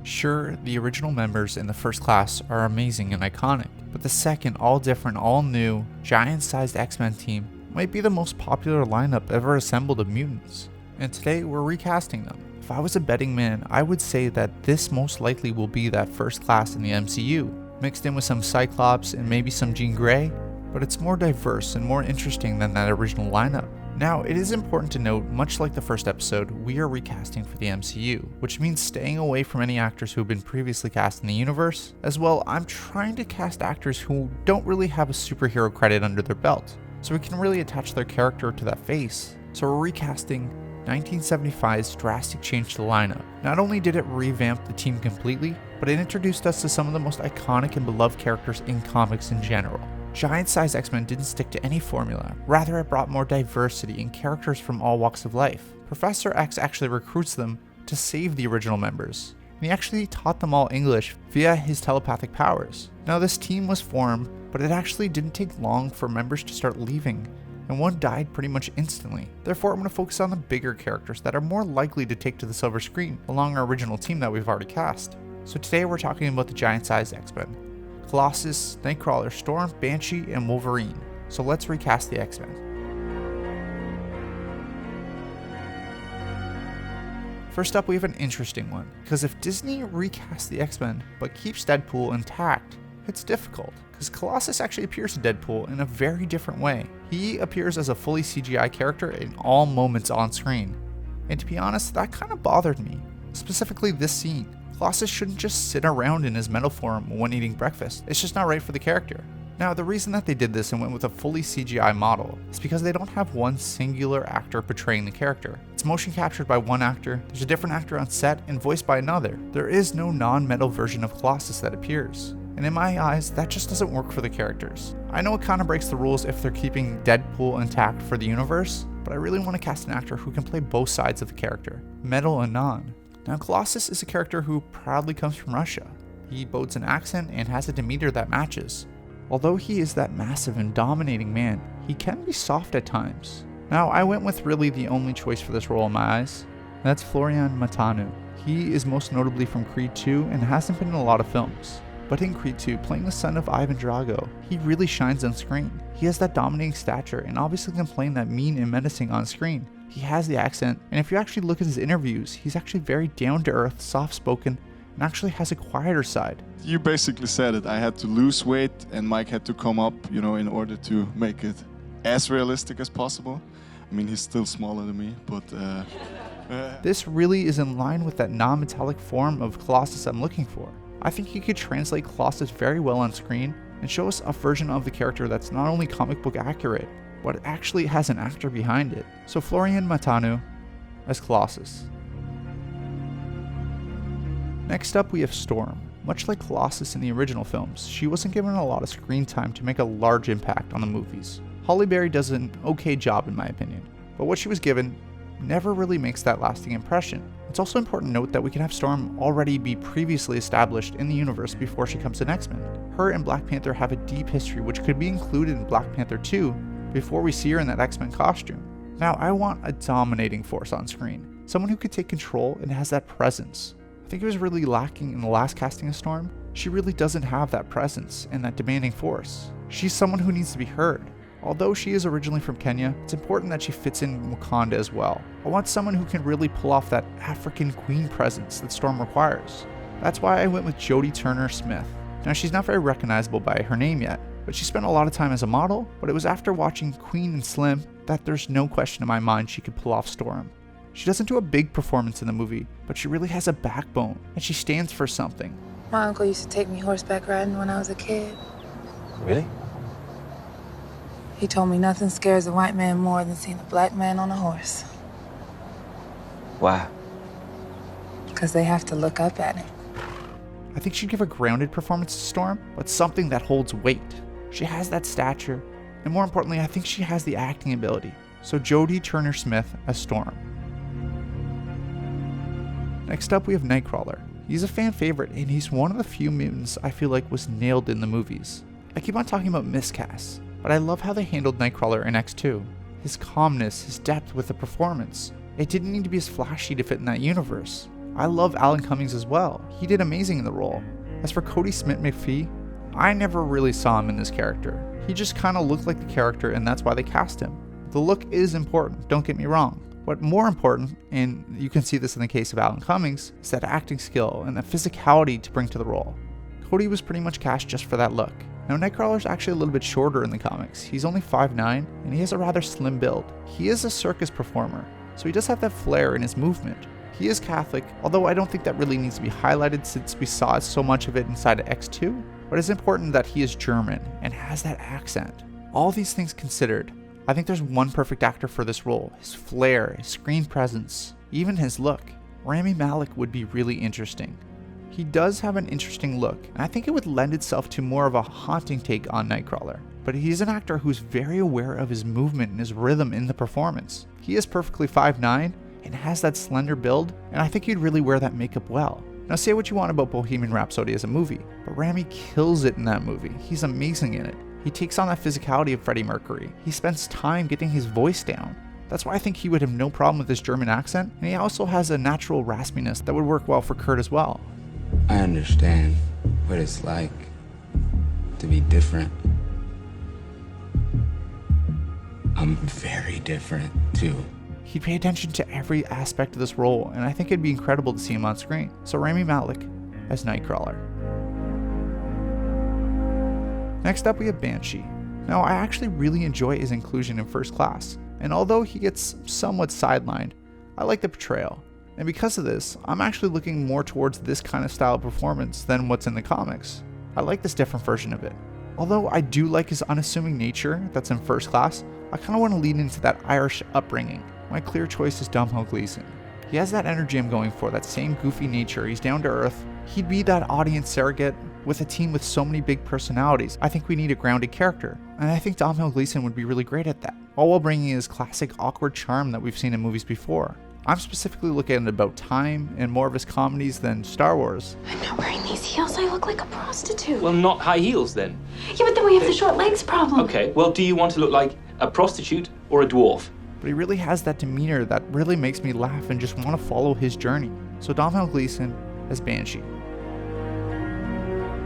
Sure, the original members in the first class are amazing and iconic, but the second, all different, all new, giant-sized X-Men team might be the most popular lineup ever assembled of mutants, and today we're recasting them. If I was a betting man, I would say that this most likely will be that first class in the MCU, mixed in with some Cyclops and maybe some Jean Grey, but it's more diverse and more interesting than that original lineup. Now, it is important to note, much like the first episode, we are recasting for the MCU, which means staying away from any actors who have been previously cast in the universe. As well, I'm trying to cast actors who don't really have a superhero credit under their belt, so we can really attach their character to that face. So we're recasting 1975's drastic change to the lineup. Not only did it revamp the team completely, but it introduced us to some of the most iconic and beloved characters in comics in general. Giant-sized X-Men didn't stick to any formula, rather it brought more diversity and characters from all walks of life. Professor X actually recruits them to save the original members, and he actually taught them all English via his telepathic powers. Now this team was formed, but it actually didn't take long for members to start leaving, and one died pretty much instantly. Therefore, I'm going to focus on the bigger characters that are more likely to take to the silver screen along our original team that we've already cast. So today we're talking about the giant-sized X-Men. Colossus, Nightcrawler, Storm, Banshee, and Wolverine. So let's recast the X-Men. First up, we have an interesting one, because if Disney recasts the X-Men but keeps Deadpool intact, it's difficult, because Colossus actually appears in Deadpool in a very different way. He appears as a fully CGI character in all moments on screen, and to be honest, that kind of bothered me, specifically this scene. Colossus shouldn't just sit around in his metal form when eating breakfast. It's just not right for the character. Now, the reason that they did this and went with a fully CGI model is because they don't have one singular actor portraying the character. It's motion captured by one actor, there's a different actor on set, and voiced by another. There is no non-metal version of Colossus that appears. And in my eyes, that just doesn't work for the characters. I know it kind of breaks the rules if they're keeping Deadpool intact for the universe, but I really want to cast an actor who can play both sides of the character, metal and non. Now, Colossus is a character who proudly comes from Russia. He boasts an accent and has a demeanor that matches. Although he is that massive and dominating man, he can be soft at times. Now, I went with really the only choice for this role in my eyes, and that's Florian Matanu. He is most notably from Creed 2 and hasn't been in a lot of films. But in Creed 2, playing the son of Ivan Drago, he really shines on screen. He has that dominating stature and obviously can play that mean and menacing on screen. He has the accent, and if you actually look at his interviews, he's actually very down-to-earth, soft-spoken, and actually has a quieter side. You basically said it. I had to lose weight and Mike had to come up, in order to make it as realistic as possible. I mean, he's still smaller than me, but... This really is in line with that non-metallic form of Colossus I'm looking for. I think he could translate Colossus very well on screen and show us a version of the character that's not only comic book accurate, but it actually has an actor behind it. So Florian Matanu as Colossus. Next up we have Storm. Much like Colossus in the original films, she wasn't given a lot of screen time to make a large impact on the movies. Halle Berry does an okay job in my opinion, but what she was given never really makes that lasting impression. It's also important to note that we can have Storm already be previously established in the universe before she comes to X-Men. Her and Black Panther have a deep history which could be included in Black Panther 2 before we see her in that X-Men costume. Now, I want a dominating force on screen, someone who could take control and has that presence. I think it was really lacking in the last casting of Storm. She really doesn't have that presence and that demanding force. She's someone who needs to be heard. Although she is originally from Kenya, it's important that she fits in Wakanda as well. I want someone who can really pull off that African queen presence that Storm requires. That's why I went with Jodie Turner-Smith. Now, she's not very recognizable by her name yet, but she spent a lot of time as a model, but it was after watching Queen and Slim that there's no question in my mind she could pull off Storm. She doesn't do a big performance in the movie, but she really has a backbone, and she stands for something. My uncle used to take me horseback riding when I was a kid. Really? He told me nothing scares a white man more than seeing a black man on a horse. Why? Because they have to look up at him. I think she'd give a grounded performance to Storm, but something that holds weight. She has that stature, and more importantly, I think she has the acting ability. So Jodie Turner-Smith as Storm. Next up, we have Nightcrawler. He's a fan favorite, and he's one of the few mutants I feel like was nailed in the movies. I keep on talking about miscasts, but I love how they handled Nightcrawler in X2. His calmness, his depth with the performance. It didn't need to be as flashy to fit in that universe. I love Alan Cummings as well. He did amazing in the role. As for Cody Smith-McPhee, I never really saw him in this character. He just kind of looked like the character, and that's why they cast him. The look is important, don't get me wrong. But more important, and you can see this in the case of Alan Cummings, is that acting skill and the physicality to bring to the role. Cody was pretty much cast just for that look. Now Nightcrawler's actually a little bit shorter in the comics. He's only 5'9", and he has a rather slim build. He is a circus performer, so he does have that flair in his movement. He is Catholic, although I don't think that really needs to be highlighted since we saw so much of it inside of X2, but it's important that he is German and has that accent. All these things considered, I think there's one perfect actor for this role: his flair, his screen presence, even his look. Rami Malek would be really interesting. He does have an interesting look, and I think it would lend itself to more of a haunting take on Nightcrawler. But he's an actor who's very aware of his movement and his rhythm in the performance. He is perfectly 5'9", and has that slender build, and I think he'd really wear that makeup well. Now say what you want about Bohemian Rhapsody as a movie, but Rami kills it in that movie. He's amazing in it. He takes on that physicality of Freddie Mercury. He spends time getting his voice down. That's why I think he would have no problem with his German accent, and he also has a natural raspiness that would work well for Kurt as well. I understand what it's like to be different. I'm very different too. He'd pay attention to every aspect of this role, and I think it'd be incredible to see him on screen. So Rami Malek as Nightcrawler. Next up we have Banshee. Now I actually really enjoy his inclusion in First Class, and although he gets somewhat sidelined, I like the portrayal. And because of this, I'm actually looking more towards this kind of style of performance than what's in the comics. I like this different version of it. Although I do like his unassuming nature that's in First Class, I kind of want to lean into that Irish upbringing. My clear choice is Domhnall Gleeson. He has that energy I'm going for, that same goofy nature. He's down to earth. He'd be that audience surrogate with a team with so many big personalities. I think we need a grounded character, and I think Domhnall Gleeson would be really great at that, all while bringing his classic awkward charm that we've seen in movies before. I'm specifically looking at About Time and more of his comedies than Star Wars. I'm not wearing these heels. I look like a prostitute. Well, not high heels then. Yeah, but then we have the short legs problem. Okay, well, do you want to look like a prostitute or a dwarf? But he really has that demeanor that really makes me laugh and just want to follow his journey. So Domhnall Gleeson as Banshee.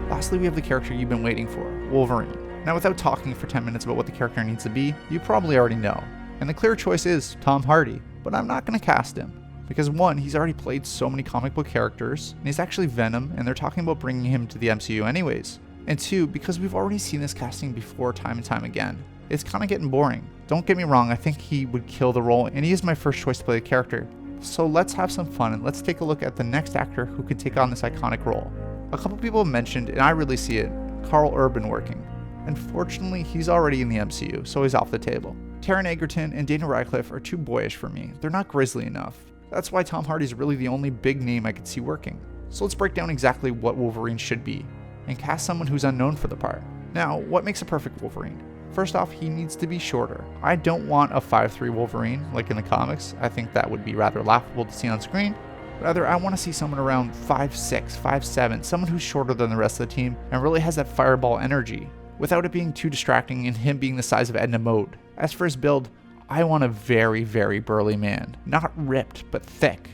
Lastly, we have the character you've been waiting for, Wolverine. Now, without talking for 10 minutes about what the character needs to be, you probably already know. And the clear choice is Tom Hardy. But I'm not going to cast him, because one, he's already played so many comic book characters, and he's actually Venom, and they're talking about bringing him to the MCU anyways. And two, because we've already seen this casting before time and time again, it's kind of getting boring. Don't get me wrong, I think he would kill the role, and he is my first choice to play the character. So let's have some fun, and let's take a look at the next actor who could take on this iconic role. A couple people have mentioned, and I really see it, Karl Urban working. Unfortunately, he's already in the MCU, so he's off the table. Taron Egerton and Daniel Radcliffe are too boyish for me. They're not grisly enough. That's why Tom Hardy's really the only big name I could see working. So let's break down exactly what Wolverine should be, and cast someone who's unknown for the part. Now, what makes a perfect Wolverine? First off, he needs to be shorter. I don't want a 5'3" Wolverine like in the comics. I think that would be rather laughable to see on screen. Rather, I want to see someone around 5'6", 5'7", someone who's shorter than the rest of the team and really has that fireball energy, without it being too distracting and him being the size of Edna Mode. As for his build, I want a very, very burly man. Not ripped, but thick.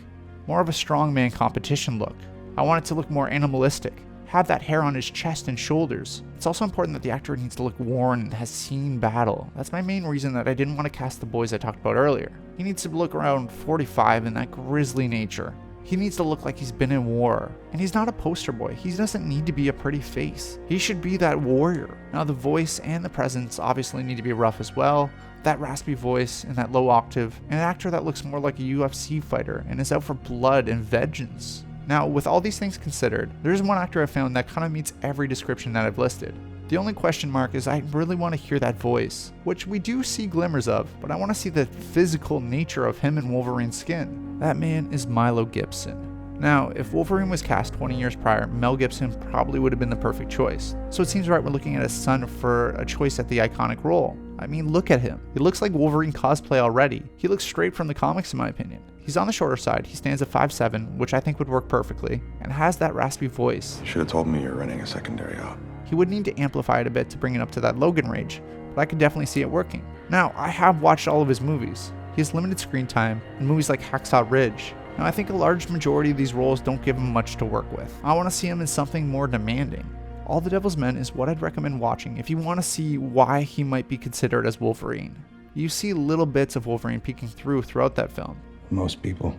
More of a strongman competition look. I want it to look more animalistic. Have that hair on his chest and shoulders. It's also important that the actor needs to look worn and has seen battle. That's my main reason that I didn't want to cast the boys I talked about earlier. He needs to look around 45 in that grisly nature. He needs to look like he's been in war. And he's not a poster boy. He doesn't need to be a pretty face. He should be that warrior. Now the voice and the presence obviously need to be rough as well. That raspy voice and that low octave. And an actor that looks more like a UFC fighter and is out for blood and vengeance. Now, with all these things considered, there's one actor I found that kind of meets every description that I've listed. The only question mark is I really want to hear that voice, which we do see glimmers of, but I want to see the physical nature of him in Wolverine's skin. That man is Milo Gibson. Now, if Wolverine was cast 20 years prior, Mel Gibson probably would have been the perfect choice. So it seems right we're looking at his son for a choice at the iconic role. I mean, look at him. He looks like Wolverine cosplay already. He looks straight from the comics in my opinion. He's on the shorter side, he stands at 5'7", which I think would work perfectly, and has that raspy voice. You should have told me you're running a secondary op. He would need to amplify it a bit to bring it up to that Logan range, but I could definitely see it working. Now, I have watched all of his movies. He has limited screen time in movies like Hacksaw Ridge, Now I think a large majority of these roles don't give him much to work with. I want to see him in something more demanding. All the Devil's Men is what I'd recommend watching if you want to see why he might be considered as Wolverine. You see little bits of Wolverine peeking throughout that film. Most people,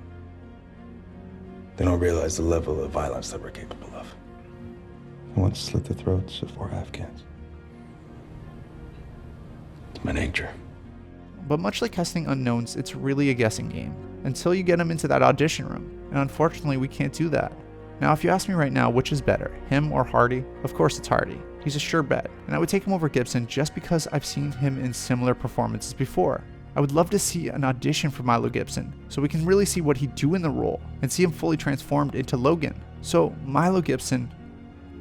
they don't realize the level of violence that we're capable of. I want to slit the throats of 4 Afghans. It's my nature. But much like casting unknowns, it's really a guessing game until you get him into that audition room, and unfortunately we can't do that. Now if you ask me right now which is better, him or Hardy, of course it's Hardy. He's a sure bet, and I would take him over Gibson just because I've seen him in similar performances before. I would love to see an audition for Milo Gibson so we can really see what he'd do in the role and see him fully transformed into Logan. So Milo Gibson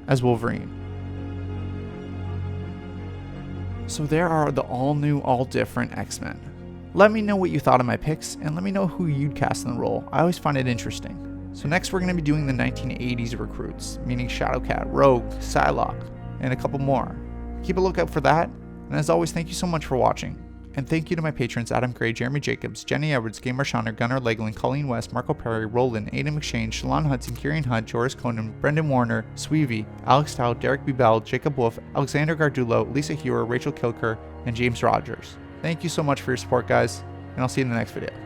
as Wolverine. So there are the all new, all different X-Men. Let me know what you thought of my picks and let me know who you'd cast in the role. I always find it interesting. So next we're going to be doing the 1980s recruits, meaning Shadowcat, Rogue, Psylocke, and a couple more. Keep a lookout for that, and as always, thank you so much for watching. And thank you to my patrons Adam Gray, Jeremy Jacobs, Jenny Edwards, Gamer Shauner, Gunnar Legland, Colleen West, Marco Perry, Roland, Aidan McShane, Shalon Hudson, Kieran Hunt, Joris Conan, Brendan Warner, Sweevy, Alex Tao, Derek B. Bell, Jacob Wolf, Alexander Gardulo, Lisa Hewer, Rachel Kilker, and James Rogers. Thank you so much for your support, guys, and I'll see you in the next video.